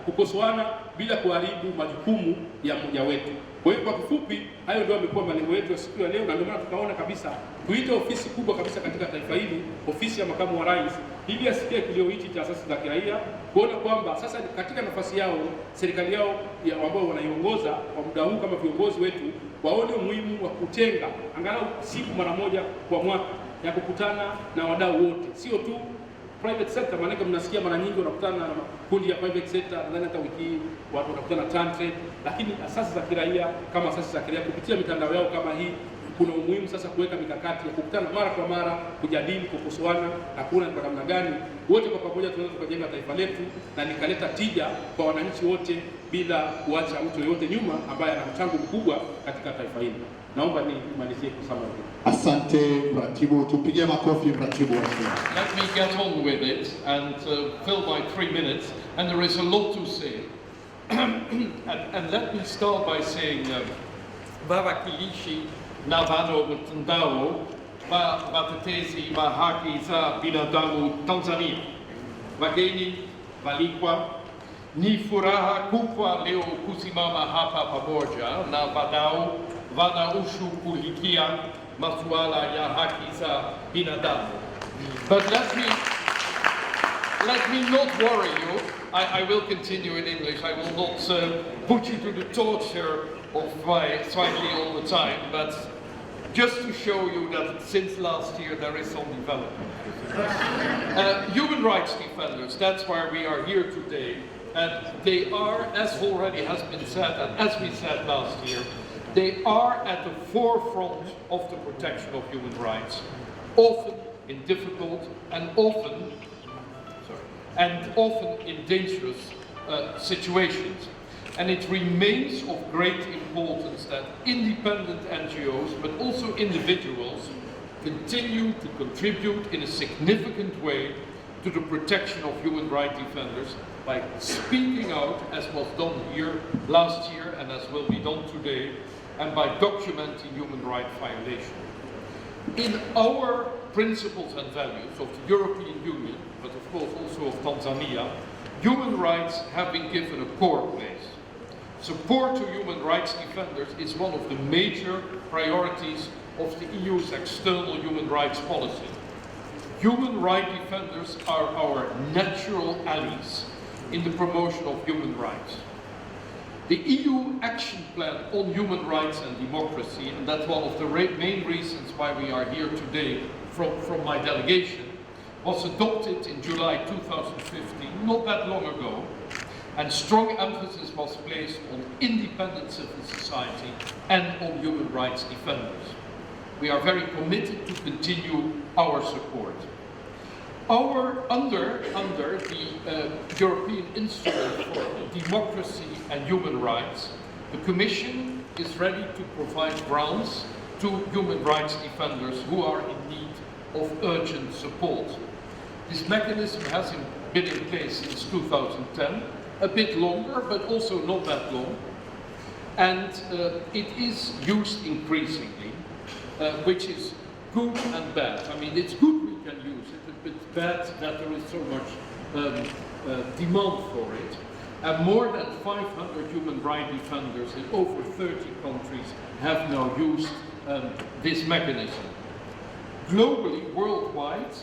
kukosoana bila kuharibu majukumu ya mmoja wetu. Kwa hiyo kwa kifupi, hayo ndio yamekuwa malengo yetu ya siku ya leo, na ndio maana tukaona kabisa tuite ofisi kubwa kabisa katika taifa hili, ofisi ya makamu wa rais, ili asikie kilio hichi cha asasi za kiraia, kuona kwamba sasa katika nafasi yao, serikali yao ambao wanaiongoza kwa muda huu kama viongozi wetu, waone umuhimu wa kutenga angalau siku mara moja kwa mwaka ya kukutana na wadau wote, sio tu private sector. Maana mnasikia mara nyingi wanakutana na kundi ya private sector, nadhani hata wiki hii watu wanakutana TanTrade, lakini asasi za kiraia kama asasi za kiraia kupitia mitandao yao kama hii, kuna umuhimu sasa kuweka mikakati ya kukutana mara kwa mara, kujadili, kukosoana na kuona kwa namna gani wote kwa pamoja tunaweza kujenga taifa letu na likaleta tija kwa wananchi wote bila kuacha mtu yoyote nyuma ambaye ana mchango mkubwa katika taifa hili. Naomba nimalizie kusema hivi. Asante mratibu, tupigie makofi mratibu wa shule. Let me get on with it and fill my 3 minutes, and there is a lot to say. and let me start by saying wawakilishi na wanaotendao wa watetezi wa haki za binadamu Tanzania, wageni walikwa, ni furaha kubwa leo kusimama hapa pamoja na wadau wanaoshughulikia masuala ya haki za binadamu. But let me not worry you. I will continue in English. I will not put you to the torture of my Swahili all the time, but just to show you that since last year there is some development. Human rights defenders, that's why we are here today, and they are, as already has been said, and as we said last year, they are at the forefront of the protection of human rights, often in difficult and often in dangerous situations. And it remains of great importance that independent NGOs, but also individuals, continue to contribute in a significant way to the protection of human rights defenders by speaking out, as was done here last year and as will be done today, and by documenting human rights violations. In our principles and values of the European Union, but of course also of Tanzania, human rights have been given a core place. Support to human rights defenders is one of the major priorities of the EU's external human rights policy. Human rights defenders are our natural allies in the promotion of human rights. The EU Action Plan on Human Rights and Democracy, and that's one of the main reasons why we are here today from my delegation, was adopted in July 2015, not that long ago, and strong emphasis was placed on independent civil society and on human rights defenders. We are very committed to continue our support. Under the European Instrument for Democracy and Human Rights, the Commission is ready to provide grants to human rights defenders who are in need of urgent support. This mechanism has been in place since 2010, a bit longer, but also not that long, and it is used increasingly, which is good and bad. I mean, it's good we can use it, but bad that there is so much demand for it. And more than 500 human rights defenders in over 30 countries have now used this mechanism. Globally, worldwide,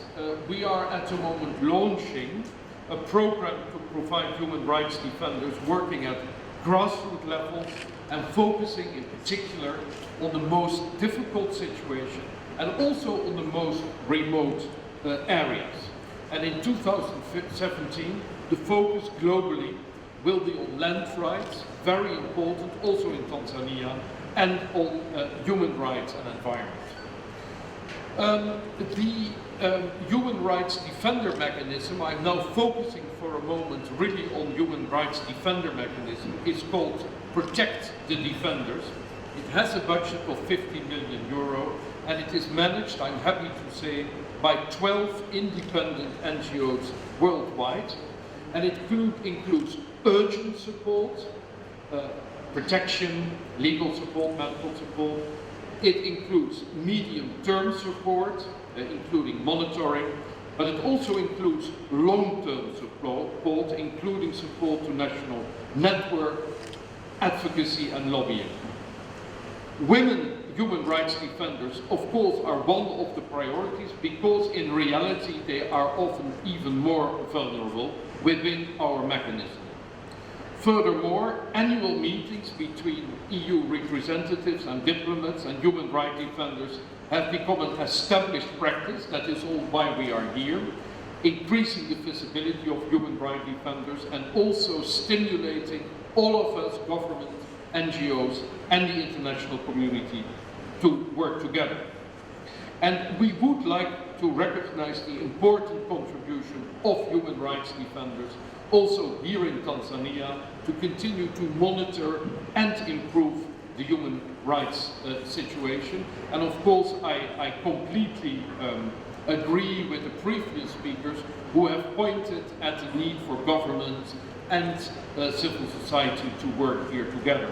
we are at the moment launching a program to provide human rights defenders working at grassroots levels and focusing in particular on the most difficult situation and also on the most remote areas. And in 2017, the focus globally will be on land rights, very important, also in Tanzania, and on human rights and environment. The human rights defender mechanism, I'm now focusing for a moment really on human rights defender mechanism, is called Protect the Defenders. It has a budget of 50 million euro and it is managed, I'm happy to say, by 12 independent NGOs worldwide, and it includes urgent support, protection, legal support, medical support. It includes medium-term support, including monitoring, but it also includes long-term support, including support to national network, advocacy and lobbying. Women human rights defenders, of course, are one of the priorities because in reality they are often even more vulnerable within our mechanism. Furthermore, annual meetings between EU representatives and diplomats and human rights defenders have become an established practice. That is all why we are here, increasing the visibility of human rights defenders and also stimulating all of us, government, NGOs and the international community to work together. And we would like to recognize the important contribution of human rights defenders also here in Tanzania to continue to monitor and improve the human rights situation. And of course, I completely agree with the previous speakers who have pointed at the need for government and civil society to work here together.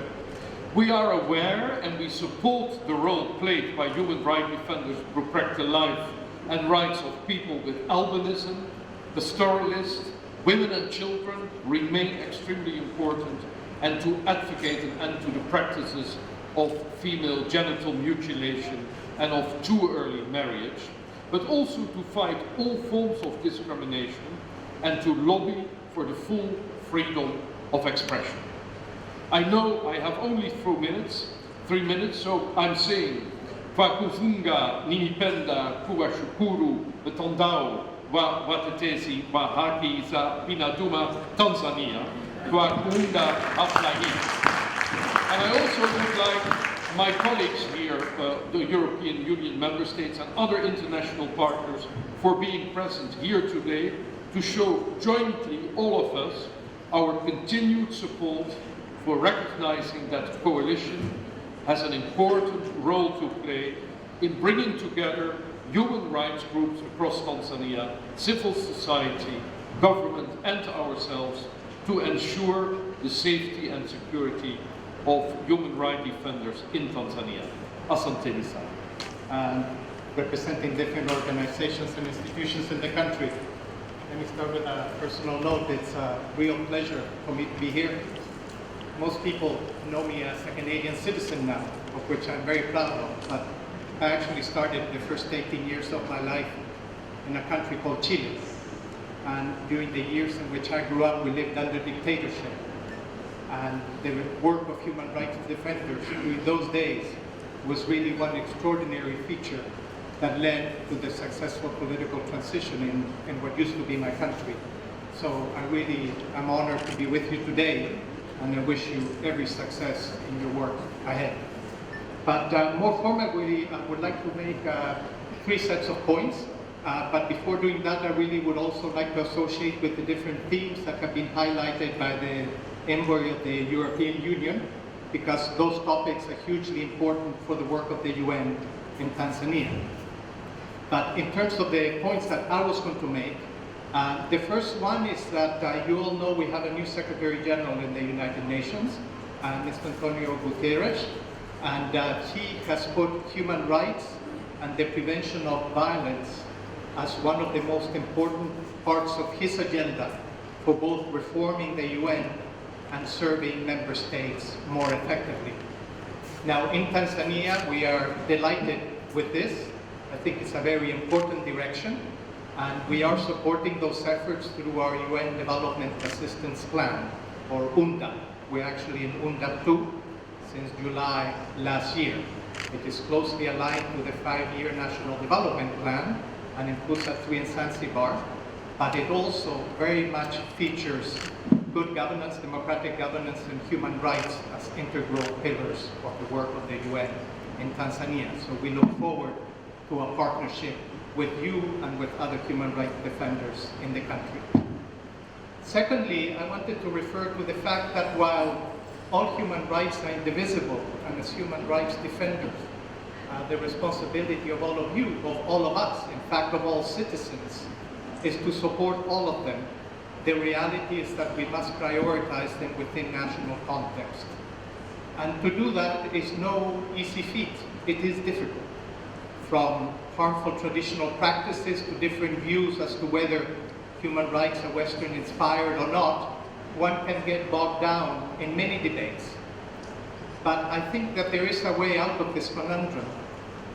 We are aware and we support the role played by human rights defenders to protect the life and rights of people with albinism, pastoralists, women and children remain extremely important, and to advocate an end to the practices of female genital mutilation and of too early marriage, but also to fight all forms of discrimination and to lobby for the full freedom of expression. I know I have only 3 minutes, so I'm saying Kwakuzunga, Ninipenda, Kuwashukuru, Betandao, Watetezi, Wahaki, za Pinaduma, Tanzania, Kwakunda, Aflahi. And I also would like my colleagues here, the European Union member states and other international partners for being present here today to show jointly, all of us, our continued support for recognizing that coalition has an important role to play in bringing together human rights groups across Tanzania, civil society, government and ourselves to ensure the safety and security of human rights defenders in Tanzania. Asante sana. And representing different organizations and institutions in the country. Let me start with a personal note. It's a real pleasure for me to be here. Most people know me as a Canadian citizen now, of which I'm very proud of, but I actually started the first 18 years of my life in a country called Chile. And during the years in which I grew up, we lived under dictatorship. And the work of human rights defenders during those days was really one extraordinary feature that led to the successful political transition in what used to be my country. So I really am honored to be with you today, and I wish you every success in your work ahead. But more formally, I would like to make 3 sets of points. But before doing that, I really would also like to associate with the different themes that have been highlighted by the envoy of the European Union, because those topics are hugely important for the work of the UN in Tanzania. But in terms of the points that I was going to make, the first one is that you all know we have a new Secretary General in the United Nations, Mr. Antonio Guterres, and he has put human rights and the prevention of violence as one of the most important parts of his agenda for both reforming the UN and serving member states more effectively. Now in Tanzania, we are delighted with this. I think it's a very important direction, and we are supporting those efforts through our UN Development Assistance Plan, or UNDA. We're actually in UNDA 2 since July last year. It is closely aligned to the 5-year National Development Plan and includes a 3 in Zanzibar, but it also very much features good governance, democratic governance, and human rights as integral pillars of the work of the UN in Tanzania. So we look forward to a partnership with you and with other human rights defenders in the country. Secondly, I wanted to refer to the fact that while all human rights are indivisible, and as human rights defenders, the responsibility of all of you, of all of us, in fact of all citizens, is to support all of them. The reality is that we must prioritize them within national context. And to do that is no easy feat. It is difficult. from harmful traditional practices to different views as to whether human rights are Western inspired or not, one can get bogged down in many debates. But I think that there is a way out of this conundrum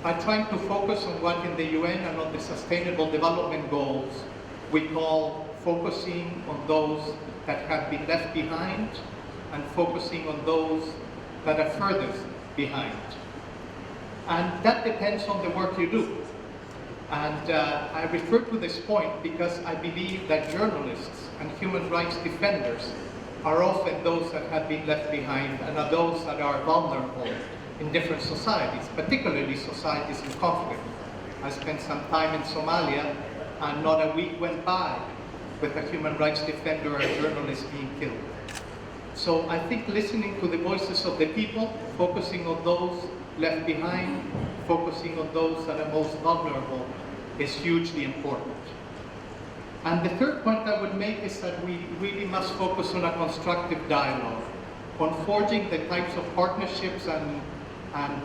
by trying to focus on what in the UN and on the Sustainable Development Goals we call focusing on those that have been left behind and focusing on those that are furthest behind. And that depends on the work you do. And I refer to this point because I believe that journalists and human rights defenders are often those that have been left behind and are those that are vulnerable in different societies, particularly societies in conflict. I spent some time in Somalia and not a week went by with a human rights defender or a journalist being killed. So I think listening to the voices of the people, focusing on those left behind, focusing on those that are most vulnerable is hugely important. And the third point I would make is that we really must focus on a constructive dialogue, on forging the types of partnerships and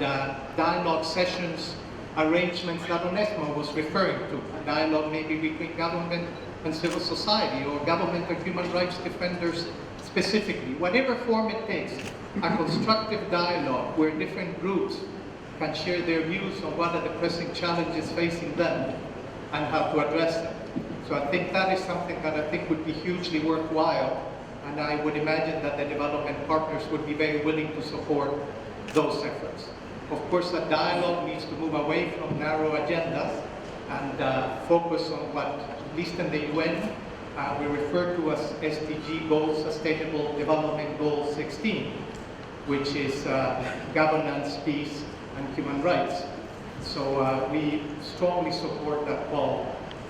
dialogue sessions, arrangements that Onesmo was referring to, a dialogue maybe between government and civil society, or government and human rights defenders specifically, whatever form it takes, a constructive dialogue where different groups can share their views on what are the pressing challenges facing them and how to address them. So I think that is something that I think would be hugely worthwhile, and I would imagine that the development partners would be very willing to support those efforts. Of course, that dialogue needs to move away from narrow agendas and focus on what, at least in the UN, we refer to as SDG goals, Sustainable Development Goal 16, which is governance, peace, and human rights. So we strongly support that call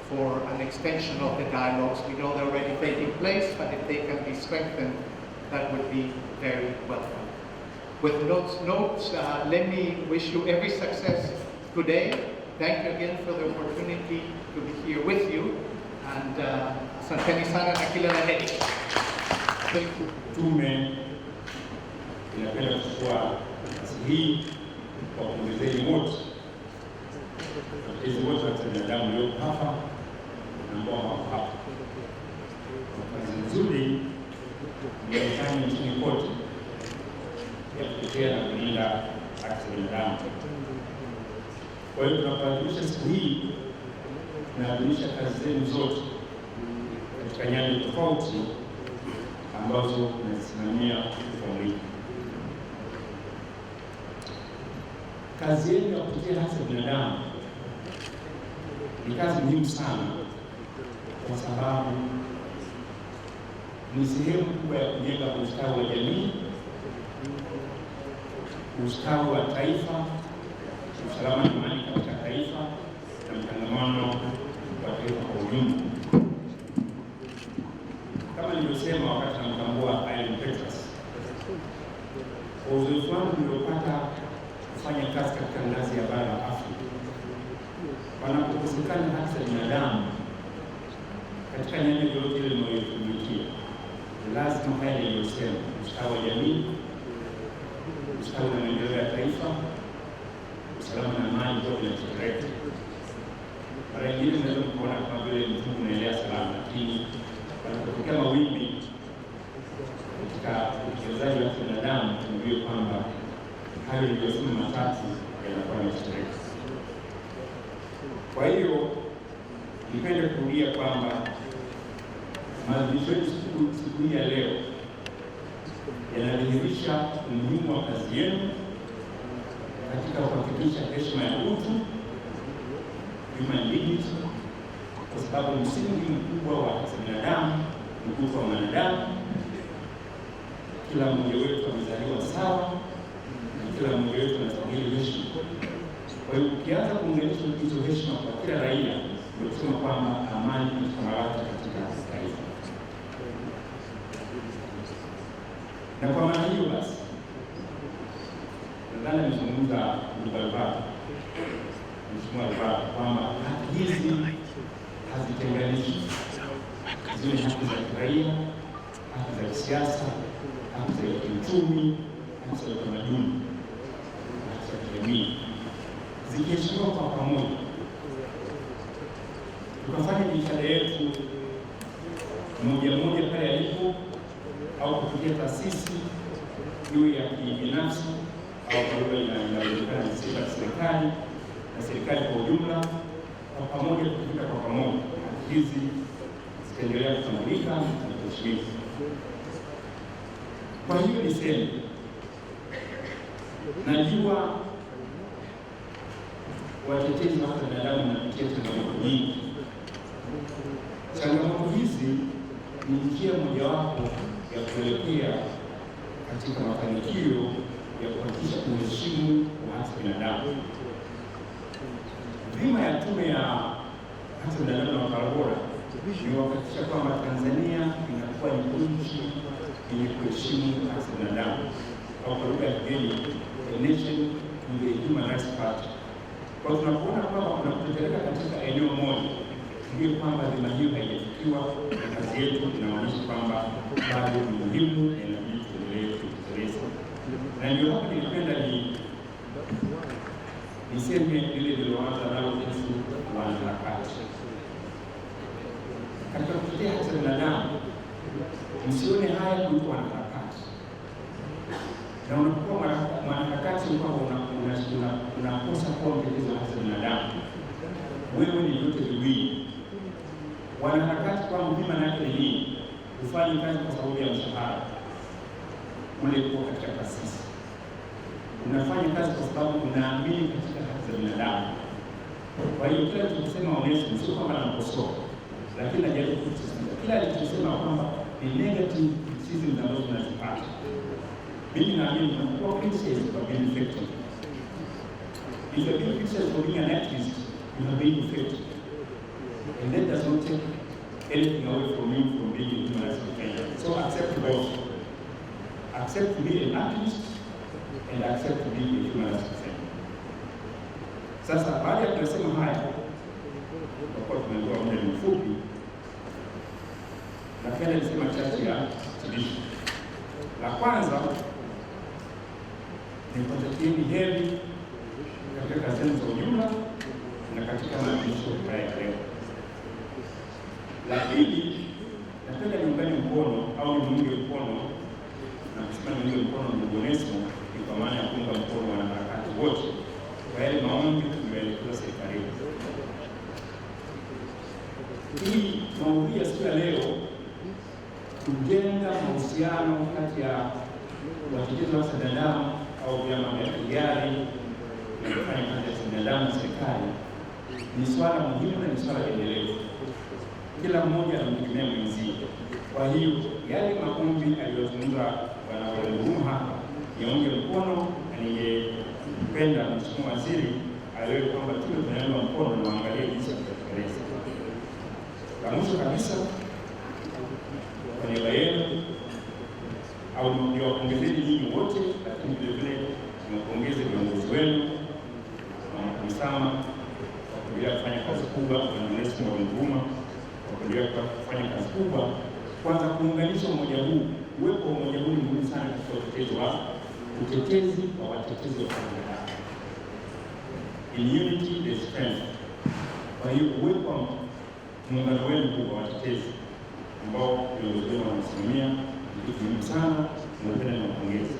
for an extension of the dialogues. We know they're already taking place, but if they can be strengthened, that would be very welcome. With those notes, let me wish you every success today. Thank you again for the opportunity to be here with you. And asanteni sana na kila la heri. Tume inapenda kuchukua nafasi hii kwa kuongezeni wote watetezi wote wa binadamu leo hapa na ambao wako hapa. Kazi nzuri imefanywa nchini kote ya kutetea na kulinda haki za binadamu. Kwa hiyo tunapoadhimisha siku hii, tunaadhimisha kazi zenu zote katika nyanja tofauti ambazo tunasimamia kwa wiki. Kazi yenu ya kutetea haki za binadamu ni kazi muhimu sana, kwa sababu ni sehemu kubwa ya kujenga ustawi wa jamii, ustawi wa taifa, usalama na amani katika taifa na mtangamano wa taifa kwa ujumla. Kama nilivyosema wakati namtambua Aileen Petras, kwa uzoefu wangu niliopata kufanya kazi katika ngazi ya bara la Afrika, wanapokosekana haki za binadamu katika nyanja yoyote ile inayotumikia, lazima haya niliyosema, ustawi wa jamii, ustawi na maendeleo ya taifa, usalama na amani ndio vinatekelezwa. Mara nyingine unaweza kuona kama vile mtu unaelea salama, lakini wanapotokea mawimbi katika utekelezaji wa binadamu, tunajua kwamba hayo niliyosema matatu yanakuwa yanatekelezwa. Kwa hiyo nipende kurudia kwamba maadhimisho yetu siku hii ya leo yanadhihirisha umuhimu wa kazi yenu katika kuhakikisha heshima ya utu, human dignity, kwa sababu msingi mkubwa wa haki za binadamu ni utu wa mwanadamu. Kila mmoja wetu amezaliwa sawa na kila mmoja wetu anastahili heshima. Kwa hiyo ukianza kuunganisha hizo heshima kwa kila raia, ndio kusema kwamba amani itamalaki katika taifa. Na kwa maana hiyo basi, nadhani nimezungumza Alvaro, Mheshimiwa Alvaro, kwamba haki hizi hazitenganishi. Zile haki za kiraia, haki za kisiasa, haki za kiuchumi, haki za utamaduni, haki za kijamii, zikiheshimiwa kwa pamoja, tukafanya jitihada yetu mmoja pale alipo au kupitia taasisi iwe ya kibinafsi au kwa lugha inayojulikana na serikali na serikali kwa ujumla, kwa pamoja tukifika kwa pamoja, hizi zitaendelea kutambulika na kuheshimika. Kwa hiyo niseme, najua watetezi wa haki za binadamu wanapitia changamoto nyingi. Changamoto hizi ni njia mojawapo ya kuelekea katika mafanikio ya kuhakikisha uheshimu wa haki za binadamu. Dhima ya Tume ya Haki za Binadamu na Utawala Bora ni kuhakikisha kwamba Tanzania inakuwa ni nchi yenye kuheshimu haki za binadamu, au kwa lugha ya kigeni, a nation with a human rights culture. Kwa tunapoona kwamba kuna kutetereka katika eneo moja, ndio kwamba dhima hiyo haijafikiwa, na kazi yetu inaonyesha kwamba bado ni muhimu na inabidi tuendelee kutekeleza. Na ndio hapa nilipenda niseme lile liloanza nalo kuhusu wanaharakati. Katika kutetea haki za binadamu, msione haya kuitwa wanaharakati. Na unapokuwa mwanaharakati kwamba unakosa kuwa mtetezi wa haki za binadamu, wewe ni vyote viwili. Wanaharakati kwangu mimi maana yake ni nini? Kufanya kazi kwa sababu ya mshahara ule kuwa katika taasisi. Unafanya kazi kwa sababu unaamini katika haki za binadamu. Kwa hiyo kila tukisema Onesmo sio kwamba namkosoa, lakini najaribu kusisitiza kila alichosema kwamba ni negative criticism ambazo tunazipata. Mimi naamini tunakuwa criticized for being effective. If you're being criticized for being an activist, you have been effective. And that does not take anything away from you from being a human rights defender. So accept both. Accept to be an activist and accept to be a human rights defender. Sasa baada ya kusema haya, kwa kuwa tumekuwa muda mfupi, napenda nisema chache ya hitimisho. La kwanza ni kutakieni heri katika kazi zenu za ujumla na katika maadhimisho haya ya leo. La pili, napenda niungane mkono au niunge mkono, na kusema niunge mkono ndugu Onesmo ni kwa maana ya kuunga mkono wanaharakati wote kwa yale maombi tuliyoelekeza serikalini. Hii maudhui ya siku ya leo, kujenga mahusiano kati ya watetezi wa haki za binadamu au vyama vya hiari vinafanya kazi ya binadamu na serikali, ni swala muhimu na ni swala endelevu. Kila mmoja anamtegemea mwenzie. Kwa hiyo yale maombi aliyozungumza Bwana Huruma hapa yaunge mkono, na ningependa Mheshimiwa Waziri aelewe kwamba tume tunaunga mkono na waangalie jinsi ya kutekeleza. La mwisho kabisa, kwa niaba yenu au niwapongezeni nyinyi wote, lakini vile vile niwapongeze viongozi wenu na Msama kwa kuendelea kufanya kazi kubwa, na Onesmo Huruma kwa kuendelea kufanya kazi kubwa. Kwanza kuunganisha umoja huu, uwepo wa umoja huu ni muhimu sana katika utetezi wa watetezi wa haki za binadamu. In unity there is strength. Kwa hiyo uwepo wa muungano wenu huu wa watetezi ambao viongozi wenu wanasimamia ni kitu muhimu sana, na napenda niwapongeze.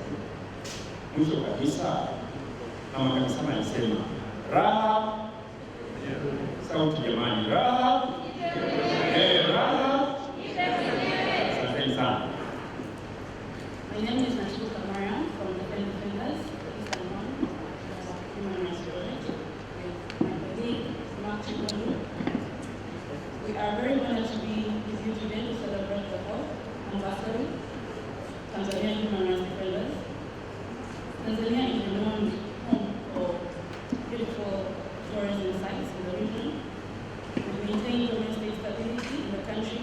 Mwisho kabisa, kama kabisa alisema raha sauti, jamani, raha raha. Asanteni sana. My name is from the Defenders, Eastern One, Human Rights Project, with my colleague, Martin. We are very honored to be with you today to celebrate the 4th anniversary of Tanzania Human Rights Defenders. Tanzania is renowned home for beautiful tourism sites in the region. We maintain domestic stability in the country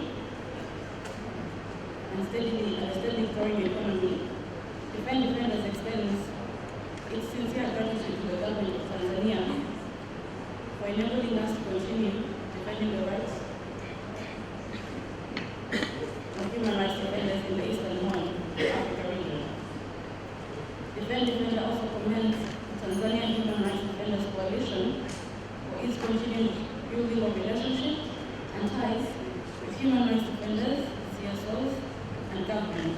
and a steadily growing economy. Defenders extends its sincere gratitude to the government of Tanzania for enabling us to continue defending the rights of human rights defenders in the Eastern Horn of Africa region. Defender also continue building of relationships and ties with human rights defenders, CSOs, and government.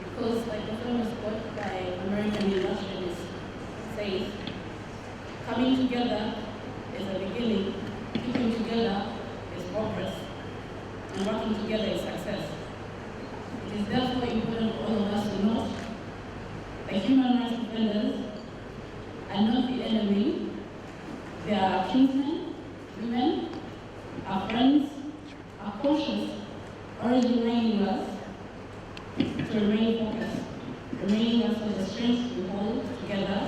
Because, like the famous quote by American industrialist says, coming together is a beginning, keeping together is progress, and working together is success. It is therefore important for all of us to note that human rights defenders are not the enemy. They are our kinsmen, women, our friends, our cautious, always reminding us to remain focused, reminding us of the strength we hold together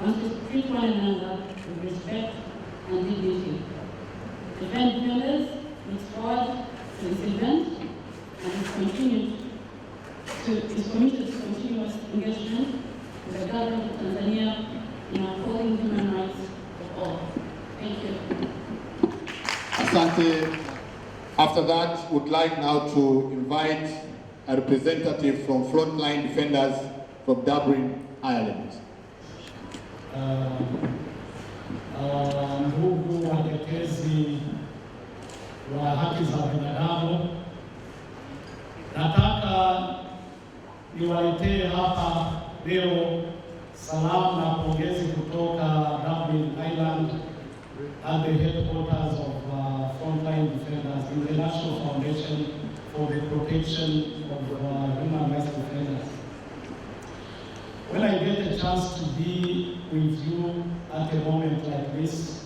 once we treat one another with respect and dignity. Defend Defenders looks forward to this event and is committed to continuous engagement with the government of Tanzania in upholding human rights for all. Thank you. Asante. After that, would like now to invite a representative from Frontline Defenders from Dublin, Ireland. Ndugu watetezi wa haki za binadamu, nataka niwaletee hapa leo salamu na pongezi kutoka Dublin, Ireland, at the headquarters of Frontline Defenders, International Foundation for the Protection of Human Rights Defenders. When I get a chance to be with you at a moment like this,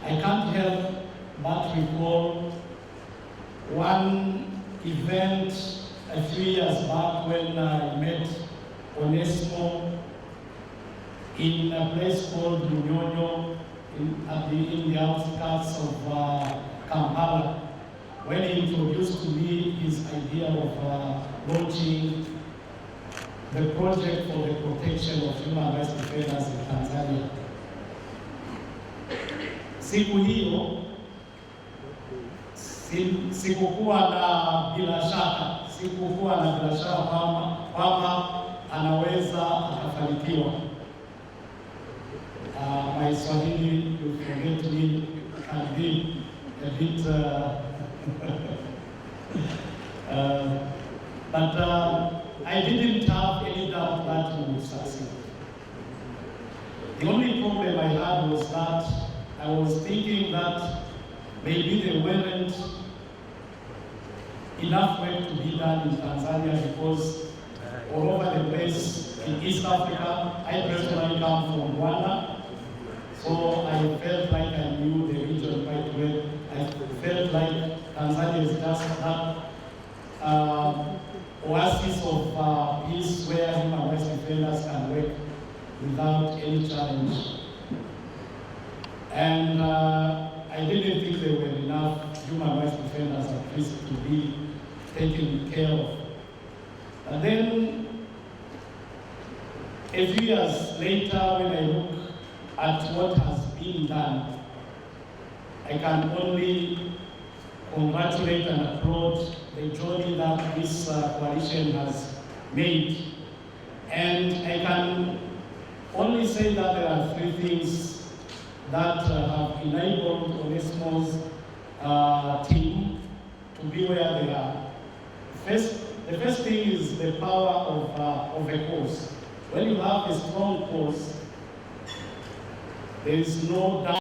I can't help but recall one event a few years back when I met Onesmo in a place called Munyonyo in the outskirts of Kampala, when he introduced to me his idea of launching the project for the protection of human rights defenders in Tanzania. Siku hiyo sikukuwa na bila shaka kwamba anaweza akafanikiwa. My Swahili, you forget me, can be a bit but I didn't have any doubt that we would succeed. The only problem I had was that I was thinking that maybe there weren't enough work to be done in Tanzania, because all over the place in East Africa, I personally come from Rwanda, so I felt like I knew the region quite well. I felt like Tanzania is just that oasis of peace where human rights defenders can work without any challenge. And I didn't think there were enough human rights defenders at least to be taken care of. And then a few years later, when I look at what has been done, I can only congratulate and applaud the journey that this coalition has made. And I can only say that there are three things that have enabled Onesmo's team to be where they are. The first thing is the power of a cause. When you have a strong cause, there is no doubt